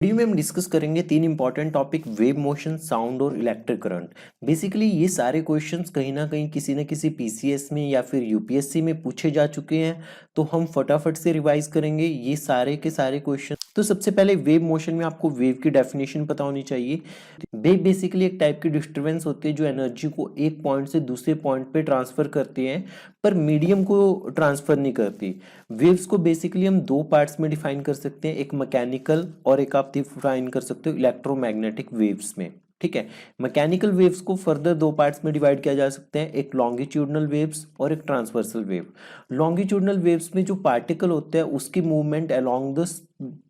Video में हम discuss करेंगे तीन important topic, wave motion, sound और इलेक्ट्रिक करंट। बेसिकली ये सारे क्वेश्चंस कहीं ना कहीं किसी न किसी पीसीएस में या फिर यूपीएससी में पूछे जा चुके हैं, तो हम फटाफट से रिवाइज करेंगे ये सारे के सारे क्वेश्चन। तो सबसे पहले वेव मोशन में आपको वेव की डेफिनेशन पता होनी चाहिए। वेव बेसिकली एक टाइप की डिस्टर्बेंस होती है जो एनर्जी को एक पॉइंट से दूसरे पॉइंट पे ट्रांसफर करती है, पर मीडियम को ट्रांसफर नहीं करती। वेव्स को बेसिकली हम दो पार्ट्स में डिफाइन कर सकते हैं, एक मैकेनिकल और एक आप डिफाइन कर सकते हो इलेक्ट्रोमैग्नेटिक वेव्स में। ठीक है, मैकेनिकल वेव्स को फर्दर दो पार्ट्स में डिवाइड किया जा सकते हैं, एक लॉन्गिट्यूडनल वेव्स और एक ट्रांसवर्सल वेव। लॉन्गिट्यूडनल वेव्स में जो पार्टिकल होते हैं उसकी movement along the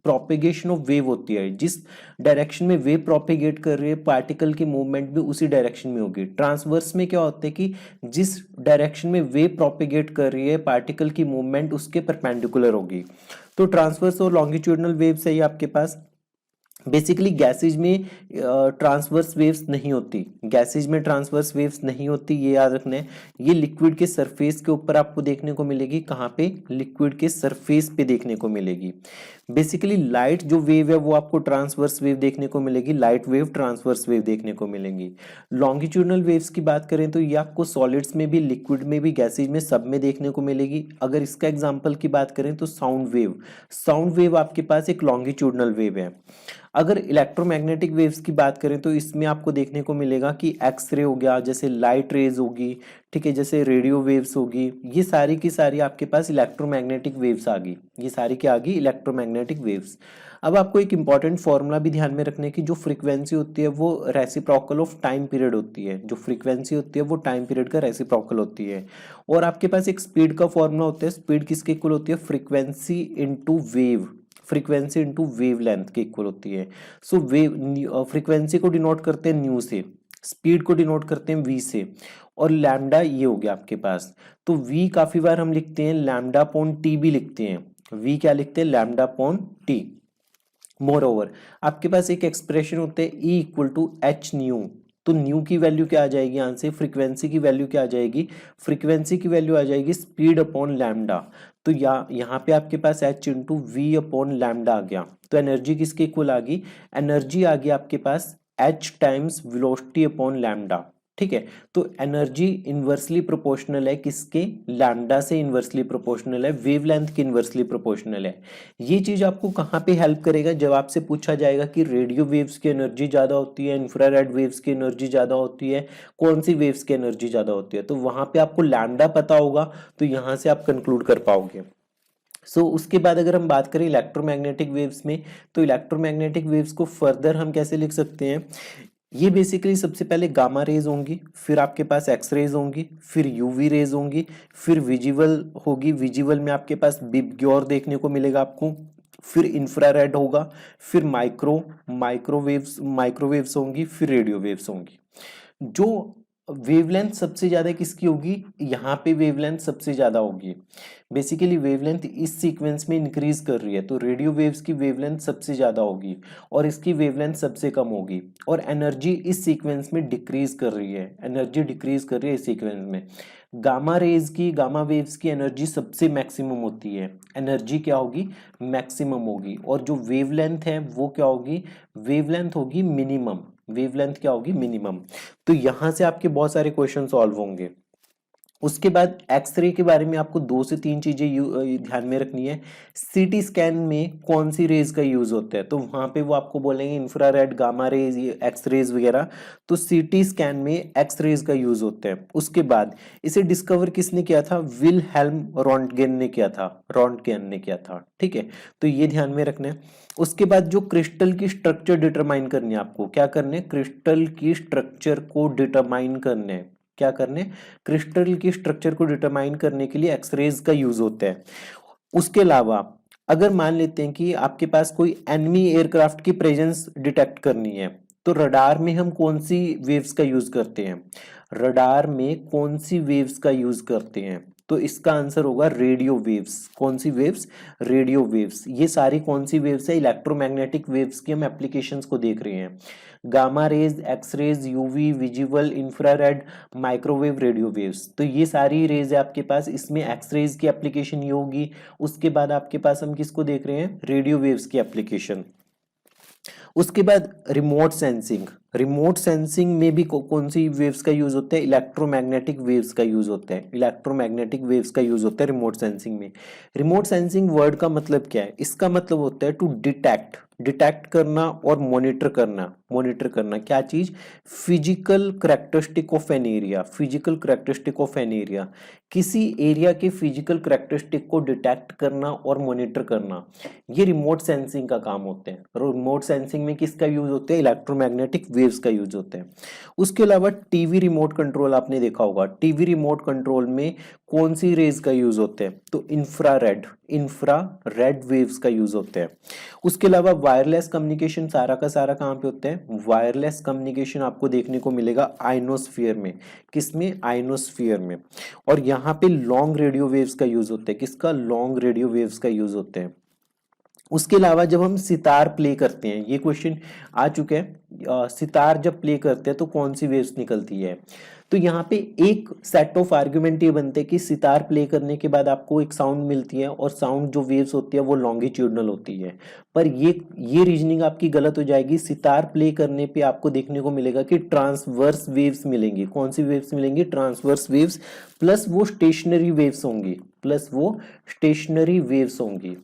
propagation of wave होती है, जिस डायरेक्शन में वेव प्रोपेगेट कर रही है पार्टिकल की मूवमेंट भी उसी डायरेक्शन में होगी। ट्रांसवर्स में क्या होता है कि जिस डायरेक्शन में वेव प्रोपेगेट कर रही है पार्टिकल की मूवमेंट उसके परपेंडिकुलर होगी। तो ट्रांसवर्स और लॉन्गिट्यूडनल वेव्स है ये आपके पास। बेसिकली गैसेज में ट्रांसवर्स वेव्स नहीं होती, गैसेज में ट्रांसवर्स वेव्स नहीं होती, ये याद रखना है। ये लिक्विड के सरफेस के ऊपर आपको देखने को मिलेगी। कहाँ पे? लिक्विड के सरफेस पे देखने को मिलेगी। बेसिकली लाइट जो वेव है वो आपको ट्रांसवर्स वेव देखने को मिलेगी, लाइट वेव ट्रांसवर्स वेव देखने को मिलेंगी। लॉन्गिट्यूडनल वेव्स की बात करें तो ये आपको सॉलिड्स में भी, लिक्विड में भी, गैसेज में, सब में देखने को मिलेगी। अगर इसका एग्जाम्पल की बात करें तो साउंड वेव, साउंड वेव आपके पास एक लॉन्गिट्यूडनल वेव है। अगर इलेक्ट्रोमैग्नेटिक वेव्स की बात करें तो इसमें आपको देखने को मिलेगा कि एक्सरे हो गया, जैसे लाइट रेज होगी, ठीक है, जैसे रेडियो वेव्स होगी, ये सारी की सारी आपके पास इलेक्ट्रोमैग्नेटिक वेव्स आ गई। ये सारी क्या आ गई? Electromagnetic waves. अब आपको एक इंपॉर्टेंट फॉर्मूला भी ध्यान में रखने की, जो फ्रीक्वेंसी होती है वो रेसिप्रोकल ऑफ टाइम पीरियड होती है। जो फ्रीक्वेंसी होती है वो टाइम पीरियड का रेसिप्रोकल होती है। और आपके पास एक स्पीड का फॉर्मूला होता है, स्पीड किसके इक्वल होती है? Frequency into wave, frequency into wave length के इक्वल होती है। सो वेव फ्रीक्वेंसी को डिनोट करते हैं न्यू से, स्पीड को डिनोट करते हैं वी से, और लैम्डा ये हो गया आपके पास। तो वी काफी बार हम लिखते हैं लैम्डा अपॉन टी भी लिखते हैं। वी क्या लिखते हैं? Lambda upon T. Moreover आपके पास एक एक्सप्रेशन होते हैं E equal to H nu. तो न्यू की वैल्यू क्या आ जाएगी? यहाँ से फ्रीक्वेंसी की वैल्यू क्या आ जाएगी? फ्रीक्वेंसी की वैल्यू आ जाएगी स्पीड अपॉन लैम्डा। तो यहाँ पे आपके पास H into V upon lambda आ गया। तो एनर्जी किसके इक्वल आ गई? एनर्जी आ गई आपके पास H times velocity upon lambda. ठीक है, तो एनर्जी इनवर्सली प्रोपोर्शनल है किसके? लैम्डा से इनवर्सली प्रोपोर्शनल है, वेवलेंथ की इनवर्सली प्रोपोर्शनल है। ये चीज आपको कहाँ पे हेल्प करेगा? जब आपसे पूछा जाएगा कि रेडियो वेव्स की एनर्जी ज्यादा होती है, इंफ्रारेड वेव्स की एनर्जी ज्यादा होती है, कौन सी वेव्स की एनर्जी ज्यादा होती है, तो वहां पे आपको लैम्डा पता होगा, तो यहां से आप कंक्लूड कर पाओगे। उसके बाद अगर हम बात करें इलेक्ट्रोमैग्नेटिक वेव्स में, तो इलेक्ट्रोमैग्नेटिक वेव्स को फर्दर हम कैसे लिख सकते हैं? ये बेसिकली सबसे पहले गामा रेज होंगी, फिर आपके पास एक्स रेज होंगी, फिर यूवी रेज होंगी, फिर विजिबल होगी। विजिबल में आपके पास बिग्योर देखने को मिलेगा आपको, फिर इंफ्रारेड होगा, फिर माइक्रोवेव्स होंगी, फिर रेडियो वेव्स होंगी। जो वेवलेंथ सबसे ज्यादा किसकी होगी? यहाँ पे वेवलेंथ सबसे ज्यादा होगी। बेसिकली वेवलेंथ इस सीक्वेंस में इंक्रीज कर रही है, तो रेडियो वेव्स की वेवलेंथ सबसे ज्यादा होगी और इसकी वेवलेंथ सबसे कम होगी। और एनर्जी इस सीक्वेंस में डिक्रीज कर रही है, एनर्जी डिक्रीज कर रही है इस सीक्वेंस में। गामा वेव्स की एनर्जी सबसे मैक्सिमम होती है, एनर्जी क्या होगी? मैक्सिमम होगी। और जो वेवलेंथ है वो क्या होगी? वेवलेंथ होगी मिनिमम। वेवलेंथ क्या होगी? मिनिमम। तो यहां से आपके बहुत सारे क्वेश्चन सॉल्व होंगे। उसके बाद एक्सरे के बारे में आपको दो से तीन चीजें ध्यान में रखनी है। सीटी स्कैन में कौन सी रेज का यूज होता है, तो वहां पे वो आपको बोलेंगे infrared, gamma rays, X rays वगैरह। तो सीटी स्कैन में एक्स रेज का यूज होता है। उसके बाद इसे डिस्कवर किसने किया था? विलहेल्म रॉन्टगेन ने किया था, रॉन्टगेन ने किया था। ठीक है, तो ये ध्यान में रखना है। उसके बाद जो क्रिस्टल की स्ट्रक्चर डिटरमाइन करनी है, आपको क्या करने है? क्रिस्टल की स्ट्रक्चर को डिटरमाइन करने हैं। क्या करने? क्रिस्टल की स्ट्रक्चर को डिटरमाइन करने के लिए एक्सरेज का यूज होता है। उसके अलावा अगर मान लेते हैं कि आपके पास कोई एनिमी एयरक्राफ्ट की प्रेजेंस डिटेक्ट करनी है, तो रडार में हम कौन सी वेव्स का यूज करते हैं? रडार में कौन सी वेव्स का यूज करते हैं? तो इसका आंसर होगा रेडियो वेव्स। कौन सी वेव्स? Radio waves. ये सारी कौन सी वेव्स है? इलेक्ट्रोमैग्नेटिक वेव्स की हम एप्लीकेशंस को देख रहे हैं। Gamma rays, X rays, UV, visible, infrared, microwave, radio waves. तो ये सारी रेज है आपके पास। इसमें एक्स रेज की एप्लीकेशन ये होगी। उसके बाद आपके पास हम किसको देख रहे हैं? रेडियो वेव्स की एप्लीकेशन। उसके बाद रिमोट सेंसिंग, रिमोट सेंसिंग में भी कौन सी वेव्स का यूज होता है, इलेक्ट्रोमैग्नेटिक वेव्स का यूज होता है, इलेक्ट्रोमैग्नेटिक वेव्स का यूज होता है रिमोट सेंसिंग में। रिमोट सेंसिंग वर्ड का मतलब क्या है, इसका मतलब होता है टू डिटेक्ट, डिटेक्ट करना और मॉनिटर करना, मॉनिटर करना क्या चीज, physical characteristic of an area, physical characteristic of an area, किसी एरिया के फिजिकल करेक्टरिस्टिक को डिटेक्ट करना और मॉनिटर करना, ये रिमोट सेंसिंग का काम होते हैं। रिमोट सेंसिंग में किसका यूज होता है, इलेक्ट्रोमैग्नेटिक वेव्स का यूज होता है। उसके अलावा टीवी रिमोट कंट्रोल आपने देखा होगा, टीवी रिमोट कंट्रोल में कौन सी रेज का यूज होता है, तो इंफ्रारेड, इंफ्रारेड वेव्स का यूज होता है। उसके अलावा वायरलेस कम्युनिकेशन सारा का सारा कहाँ पे होता है, वायरलेस कम्युनिकेशन आपको देखने को मिलेगा आइनोस्फीयर में, किसमें, आइनोस्फीयर में। और यहाँ पे लॉन्ग रेडियो वेव्स का यूज होता है, किसका, लॉन्ग रेडियो वेव्स का यूज होता है। उसके अलावा जब हम सितार प्ले करते हैं, ये क्वेश्चन आ चुके हैं, सितार जब प्ले करते हैं तो कौन सी वेव्स निकलती है, तो यहाँ पे एक सेट ऑफ आर्ग्यूमेंट ये बनते हैं कि सितार प्ले करने के बाद आपको एक साउंड मिलती है और साउंड जो वेव्स होती है वो लॉन्गिट्यूडनल होती है। पर ये रीजनिंग आपकी गलत हो जाएगी, सितार प्ले करने पे आपको देखने को मिलेगा कि ट्रांसवर्स वेव्स मिलेंगी। कौन सी वेव्स मिलेंगी, ट्रांसवर्स वेव्स, प्लस वो स्टेशनरी वेव्स होंगी, प्लस वो स्टेशनरी वेव्स होंगी।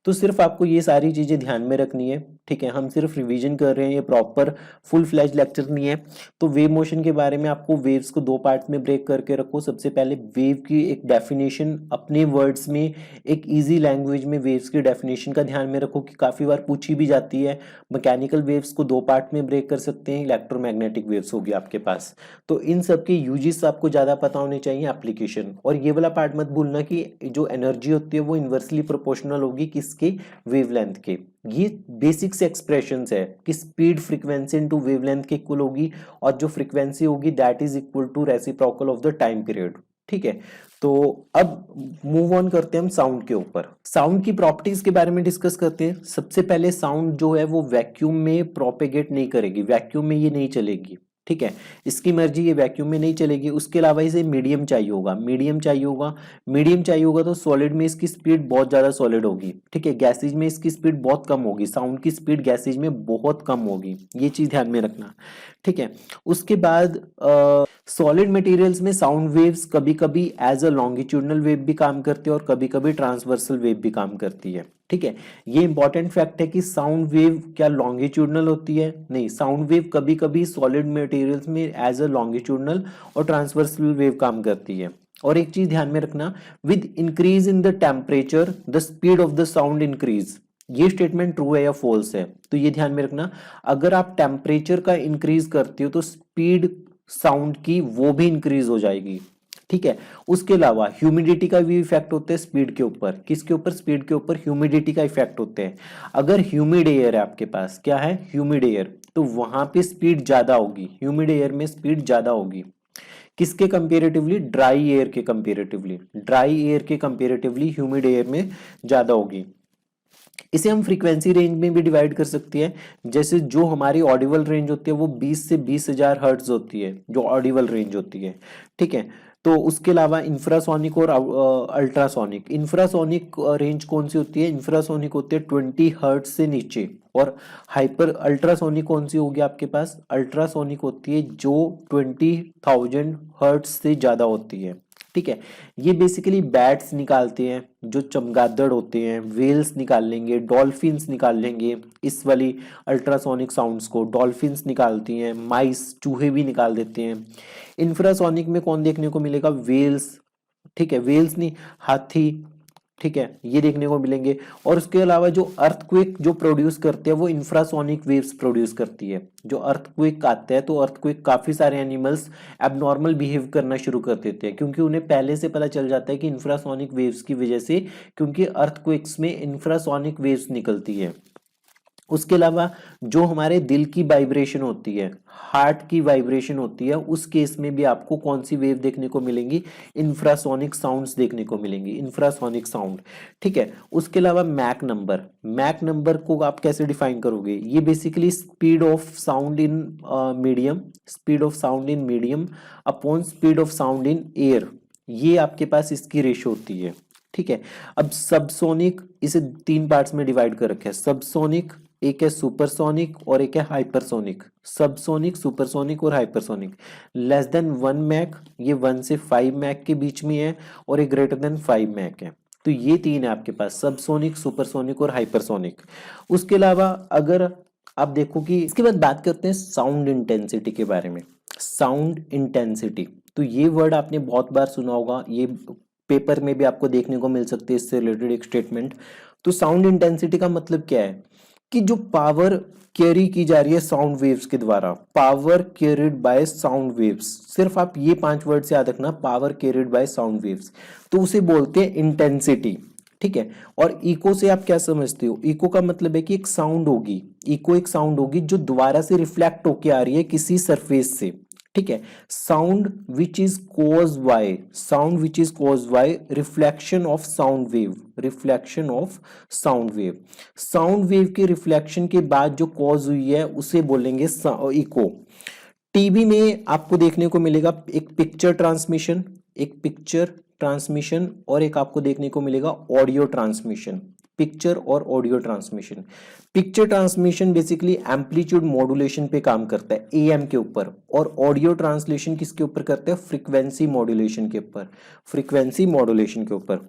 तो सिर्फ आपको ये सारी चीजें ध्यान में रखनी है, ठीक है, हम सिर्फ रिवीजन कर रहे हैं, ये प्रॉपर फुल फ्लैज लेक्चर नहीं है। तो वेव मोशन के बारे में आपको वेव्स को दो पार्ट में ब्रेक करके रखो। सबसे पहले वेव की एक डेफिनेशन अपने वर्ड्स में, एक इजी लैंग्वेज में वेव्स की डेफिनेशन का ध्यान में रखो कि काफी बार पूछी भी जाती है। मैकेनिकल वेव्स को दो पार्ट में ब्रेक कर सकते हैं, इलेक्ट्रोमैग्नेटिक वेव्स होगी आपके पास। तो इन सब के यूजेस आपको ज्यादा पता होने चाहिए, एप्लीकेशन। और ये वाला पार्ट मत भूलना कि जो एनर्जी होती है वो इनवर्सली प्रोपोर्शनल होगी किसके, वेवलेंथ के। ये बेसिक से एक्सप्रेशंस है कि स्पीड फ्रीक्वेंसी इनटू वेवलेंथ के इक्वल होगी, और जो फ्रीक्वेंसी होगी that is equal to reciprocal of the time period, ठीक है। तो अब मूव ऑन करते हैं हम साउंड के ऊपर, साउंड की प्रॉपर्टीज के बारे में डिस्कस करते हैं। सबसे पहले साउंड जो है वो वैक्यूम में प्रोपेगेट नहीं करेगी, वैक्यूम में ये नहीं चलेगी, ठीक है, इसकी मर्जी, ये वैक्यूम में नहीं चलेगी। उसके अलावा इसे मीडियम चाहिए होगा, मीडियम चाहिए होगा, मीडियम चाहिए होगा तो सॉलिड में इसकी स्पीड बहुत ज्यादा सॉलिड होगी, ठीक है, गैसेज में इसकी स्पीड बहुत कम होगी, साउंड की स्पीड गैसेज में बहुत कम होगी, ये चीज ध्यान में रखना, ठीक है। उसके बाद सॉलिड मटेरियल्स में साउंड वेव्स कभी कभी एज अ लॉन्गिट्यूडनल वेव भी काम करती है और कभी कभी ट्रांसवर्सल वेव भी काम करती है, ठीक है। ये इंपॉर्टेंट फैक्ट है कि साउंड वेव क्या लॉन्गिट्यूडनल होती है, नहीं, साउंड वेव कभी कभी सॉलिड मटेरियल्स में एज अ लॉन्गिट्यूडनल और ट्रांसवर्सल वेव काम करती है। और एक चीज ध्यान में रखना, with increase in the temperature the speed of the sound increase, ये स्टेटमेंट ट्रू है या फॉल्स है, तो ये ध्यान में रखना। अगर आप टेम्परेचर का इंक्रीज करते हो तो स्पीड साउंड की वो भी इंक्रीज हो जाएगी, ठीक है। उसके अलावा ह्यूमिडिटी का भी इफेक्ट होता है स्पीड के ऊपर, किसके ऊपर, स्पीड के ऊपर ह्यूमिडिटी का इफेक्ट होते हैं। अगर ह्यूमिड एयर है आपके पास, क्या है, ह्यूमिड एयर, तो वहां पे स्पीड ज्यादा होगी, ह्यूमिड एयर में स्पीड ज्यादा होगी, किसके कंपेरेटिवली, ड्राई एयर के कंपेरेटिवली, ड्राई एयर के कंपेरेटिवली ह्यूमिड एयर में ज्यादा होगी। इसे हम फ्रीक्वेंसी रेंज में भी डिवाइड कर सकते हैं, जैसे जो हमारी ऑडिबल रेंज होती है वो 20 से 20,000 हर्ट्ज होती है, जो ऑडिबल रेंज होती है, ठीक है। तो उसके अलावा इंफ्रासोनिक और अल्ट्रासोनिक, इंफ्रासोनिक रेंज कौन सी होती है, इंफ्रासोनिक होती है 20 हर्ट्ज से नीचे, और हाइपर अल्ट्रासोनिक कौन सी होगी आपके पास, अल्ट्रासोनिक होती है जो 20,000 हर्ट्ज से ज्यादा होती है, ठीक है। ये बेसिकली बैट्स निकालते हैं, जो चमगादड़ होते हैं, वेल्स निकाल लेंगे, डॉल्फिन्स निकाल लेंगे, इस वाली अल्ट्रासोनिक साउंड्स को डॉल्फिन्स निकालती हैं, माइस, चूहे भी निकाल देते हैं। इंफ्रासोनिक में कौन देखने को मिलेगा, वेल्स, ठीक है, वेल्स नहीं, हाथी, ठीक है, ये देखने को मिलेंगे। और उसके अलावा जो अर्थक्वेक जो प्रोड्यूस करते हैं वो इंफ्रासोनिक वेव्स प्रोड्यूस करती है। जो अर्थक्वेक आते हैं तो अर्थक्वेक काफी सारे एनिमल्स एबनॉर्मल बिहेव करना शुरू कर देते हैं, क्योंकि उन्हें पहले से पता चल जाता है कि इंफ्रासोनिक वेव्स की वजह से, क्योंकि अर्थक्वेक्स में इंफ्रासोनिक वेव्स निकलती है। उसके अलावा जो हमारे दिल की वाइब्रेशन होती है, हार्ट की वाइब्रेशन होती है, उस केस में भी आपको कौन सी वेव देखने को मिलेंगी, इंफ्रासोनिक साउंड्स देखने को मिलेंगी, इंफ्रासोनिक साउंड, ठीक है। उसके अलावा मैक नंबर, मैक नंबर को आप कैसे डिफाइन करोगे, ये basically speed of sound in medium, speed of sound in medium upon speed of sound in air, ये आपके पास इसकी रेशो होती है, ठीक है। अब सबसोनिक, इसे तीन पार्ट्स में डिवाइड कर रखे हैं, सबसोनिक, एक है सुपरसोनिक और एक है हाइपरसोनिक। सबसोनिक, सुपरसोनिक और हाइपरसोनिक। लेस देन 1 मैक, ये 1 से 5 मैक के बीच में है, और एक ग्रेटर देन 5 मैक है। तो ये तीन है आपके पास, सबसोनिक, सुपरसोनिक और हाइपरसोनिक। उसके अलावा अगर आप देखो कि इसके बाद बात करते हैं साउंड इंटेंसिटी के बारे में। साउंड इंटेंसिटी, तो ये वर्ड आपने बहुत बार सुना होगा, ये पेपर में भी आपको देखने को मिल सकती है इससे रिलेटेड एक स्टेटमेंट। तो साउंड इंटेंसिटी का मतलब क्या है कि जो पावर कैरी की जा रही है साउंड वेव्स के द्वारा, power carried by sound waves, सिर्फ आप ये 5 वर्ड से याद रखना, power carried by sound waves, तो उसे बोलते हैं इंटेंसिटी। ठीक है। और इको से आप क्या समझते हो? इको का मतलब है कि एक साउंड होगी, इको एक साउंड होगी जो दोबारा से रिफ्लेक्ट होके आ रही है किसी सरफेस से। ठीक है। Sound which is caused by, sound which is caused by reflection of sound wave, reflection of sound wave. Sound wave के रिफ्लेक्शन के बाद जो कॉज हुई है उसे बोलेंगे इको। टीवी में आपको देखने को मिलेगा एक पिक्चर ट्रांसमिशन, एक पिक्चर ट्रांसमिशन, और एक आपको देखने को मिलेगा ऑडियो ट्रांसमिशन। पिक्चर और audio transmission. Picture transmission basically amplitude modulation पे काम करता है, एएम के ऊपर, और ऑडियो ट्रांसलेशन किसके ऊपर करता है? फ्रीक्वेंसी मॉड्यूलेशन के ऊपर, फ्रीक्वेंसी मॉड्यूलेशन के ऊपर।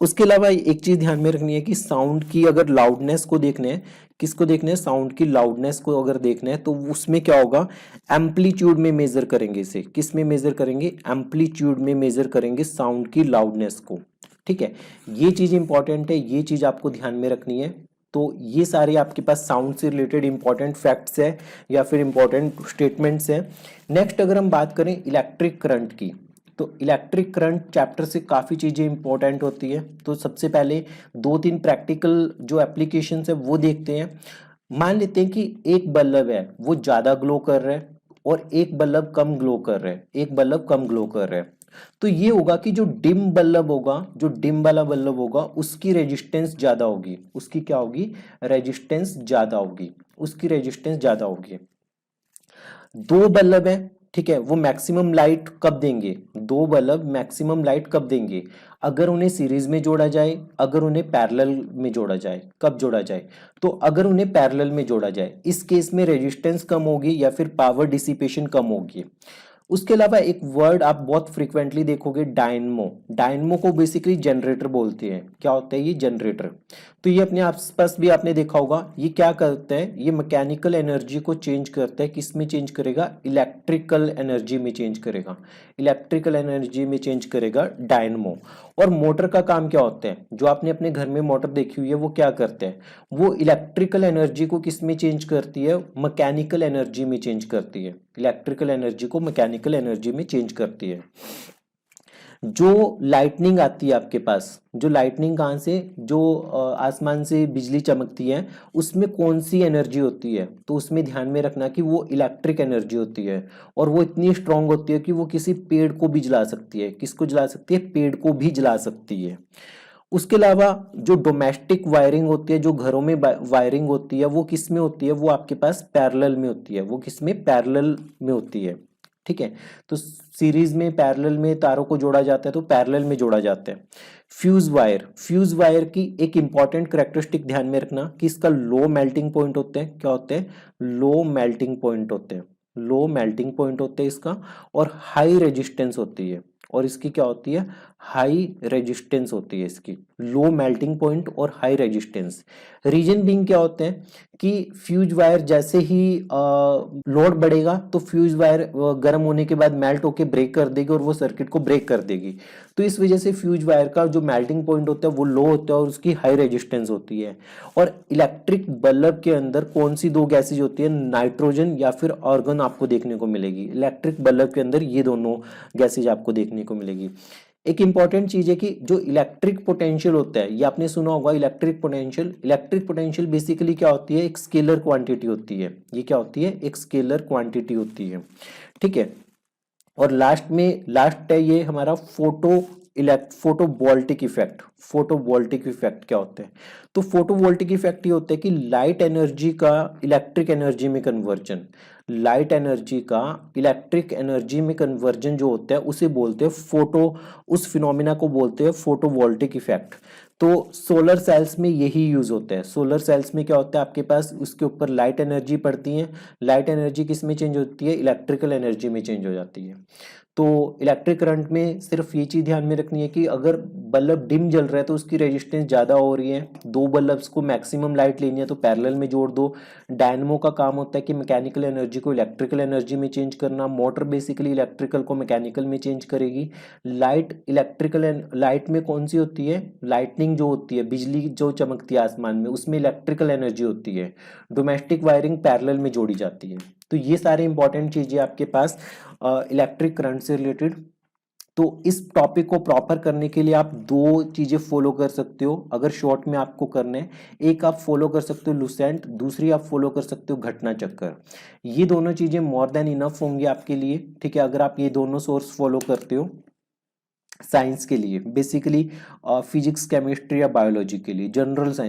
उसके अलावा एक चीज ध्यान में रखनी है कि साउंड की अगर लाउडनेस को देखना है, किसको देखना है? साउंड की लाउडनेस को अगर देखना है तो उसमें क्या होगा? एम्पलीट्यूड में मेजर करेंगे इसे। किस में मेजर करेंगे? एम्पलीट्यूड में मेजर करेंगे साउंड की लाउडनेस को। ठीक है। ये चीज इंपॉर्टेंट है, ये चीज आपको ध्यान में रखनी है। तो ये सारे आपके पास साउंड से रिलेटेड इंपॉर्टेंट फैक्ट्स है या फिर इंपॉर्टेंट स्टेटमेंट्स है। नेक्स्ट अगर हम बात करें इलेक्ट्रिक करंट की, तो इलेक्ट्रिक करंट चैप्टर से काफ़ी चीज़ें इंपॉर्टेंट होती है। तो सबसे पहले 2-3 प्रैक्टिकल जो एप्लीकेशंस है वो देखते हैं। मान लेते हैं कि एक बल्ब है वो ज़्यादा ग्लो कर रहा है और एक बल्ब कम ग्लो कर रहा है, एक बल्ब कम ग्लो कर रहा है। तो ये होगा कि जो डिम बल्ब होगा, जो डिम वाला बल्ब होगा उसकी रेजिस्टेंस ज़्यादा होगी। उसकी क्या होगी? रेजिस्टेंस ज़्यादा होगी, उसकी रेजिस्टेंस ज़्यादा होगी। दो बल्ब है, ठीक है, वो मैक्सिमम लाइट कब देंगे? दो बल्ब मैक्सिमम लाइट कब देंगे? अगर उन्हें सीरीज में जोड़ा जाए, अगर उन्हें पैरेलल में जोड़ा जाए। कब जोड़ा जाए? तो अगर उन्हें पैरेलल में जोड़ा जाए, इस केस में रेजिस्टेंस कम होगी या फिर पावर डिसिपेशन कम होगी। उसके अलावा एक वर्ड आप बहुत फ्रिक्वेंटली देखोगे, डायनमो। डायनमो को बेसिकली जनरेटर बोलते हैं। क्या होता है ये? जनरेटर। तो ये अपने आसपास भी आपने देखा होगा। ये क्या करता है? ये मैकेनिकल एनर्जी को चेंज करता है। किस में चेंज करेगा? इलेक्ट्रिकल एनर्जी में चेंज करेगा, इलेक्ट्रिकल एनर्जी में चेंज करेगा डायनमो। और मोटर का काम क्या होता है? जो आपने अपने घर में मोटर देखी हुई है वो क्या करते हैं? वो इलेक्ट्रिकल एनर्जी को किस में चेंज करती है? मैकेनिकल एनर्जी में चेंज करती है। इलेक्ट्रिकल एनर्जी को मैकेनिकल एनर्जी में चेंज करती है। जो लाइटनिंग आती है आपके पास, जो लाइटनिंग कहाँ से? जो आसमान से बिजली चमकती है, उसमें कौन सी एनर्जी होती है? तो उसमें ध्यान में रखना कि वो इलेक्ट्रिक एनर्जी होती है, और वो इतनी स्ट्रांग होती है कि वो किसी पेड़ को भी जला सकती है। किसको जला सकती है? पेड़ को भी जला सकती है। उसके अलावा जो डोमेस्टिक वायरिंग होती है, जो घरों में वायरिंग होती है, वो किस में होती है? वो आपके पास पैरेलल में होती है। वो किस में? पैरेलल में होती है। ठीक है। तो सीरीज में पैरेलल में तारों को जोड़ा जाता है, तो पैरेलल में जोड़ा जाता है। फ्यूज वायर, फ्यूज वायर की एक इंपॉर्टेंट कैरेक्टरिस्टिक ध्यान में रखना कि इसका लो मेल्टिंग पॉइंट होते हैं। क्या होते हैं? लो मेल्टिंग पॉइंट होते हैं, लो मेल्टिंग पॉइंट होते हैं इसका, और हाई रेजिस्टेंस होती है। और इसकी क्या होती है? हाई रेजिस्टेंस होती है इसकी। लो मेल्टिंग पॉइंट और हाई रेजिस्टेंस। रीजन बीइंग क्या होते हैं कि फ्यूज वायर जैसे ही लोड बढ़ेगा तो फ्यूज वायर गर्म होने के बाद मेल्ट होके ब्रेक कर देगी और वो सर्किट को ब्रेक कर देगी। तो इस वजह से फ्यूज वायर का जो मेल्टिंग पॉइंट होता है वो लो होता है और उसकी हाई रेजिस्टेंस होती है। और इलेक्ट्रिक बल्ब के अंदर कौन सी दो गैसेज होती है? नाइट्रोजन या फिर आर्गन आपको देखने को मिलेगी। इलेक्ट्रिक बल्ब के अंदर ये दोनों गैसेज आपको देखने को मिलेगी। एक इंपॉर्टेंट चीज है कि जो इलेक्ट्रिक पोटेंशियल होता है, ये आपने सुना होगा electric potential. Electric potential basically क्या होती है? एक स्केलर क्वांटिटी होती है। ये क्या होती है? एक स्केलर क्वांटिटी होती है। ठीक है। और लास्ट है ये हमारा फोटोवोल्टिक इफेक्ट। फोटोवोल्टिक इफेक्ट क्या होता है? तो फोटोवोल्टिक इफेक्ट ये होता है कि लाइट एनर्जी का इलेक्ट्रिक एनर्जी में कन्वर्जन, लाइट एनर्जी का इलेक्ट्रिक एनर्जी में कन्वर्जन जो होता है उसे बोलते हैं फोटो, उस फिनोमिना को बोलते हैं फोटोवोल्टिक इफेक्ट। तो सोलर सेल्स में यही यूज होता है। सोलर सेल्स में क्या होता है, आपके पास उसके ऊपर लाइट एनर्जी पड़ती है, लाइट एनर्जी किस में चेंज होती है, इलेक्ट्रिकल एनर्जी में चेंज हो जाती है। तो इलेक्ट्रिक करंट में सिर्फ ये चीज ध्यान में रखनी है कि अगर बल्ब डिम जल रहा है तो उसकी रेजिस्टेंस ज्यादा हो रही है, दो बल्ब्स को मैक्सिमम लाइट लेनी है तो पैरेलल में जोड़ दो। डायनमो का काम होता है कि मैकेनिकल एनर्जी को इलेक्ट्रिकल एनर्जी में चेंज करना, मोटर बेसिकली इलेक्ट्रिकल को मैकेनिकल में चेंज करेगी। लाइट में कौन सी होती है, लाइटनिंग जो होती है, बिजली जो चमकती है आसमान में, उसमें इलेक्ट्रिकल एनर्जी होती है। डोमेस्टिक वायरिंग पैरेलल में जोड़ी जाती है। तो ये सारे इंपॉर्टेंट चीजें आपके पास इलेक्ट्रिक करंट से रिलेटेड। तो इस टॉपिक को प्रॉपर करने के लिए आप दो चीजें फॉलो कर सकते हो अगर शॉर्ट में आपको करने हैं। एक आप फॉलो कर सकते हो लुसेंट, दूसरी आप फॉलो कर सकते हो घटना चक्कर। ये दोनों चीजें मोर देन इनफ होंगी आपके लिए, ठीक है, अगर आप ये दोनों सोर्स फॉलो करते हो साइंस के लिए, बेसिकली फिजिक्स केमिस्ट्री या बायोलॉजी के लिए, जनरल साइंस।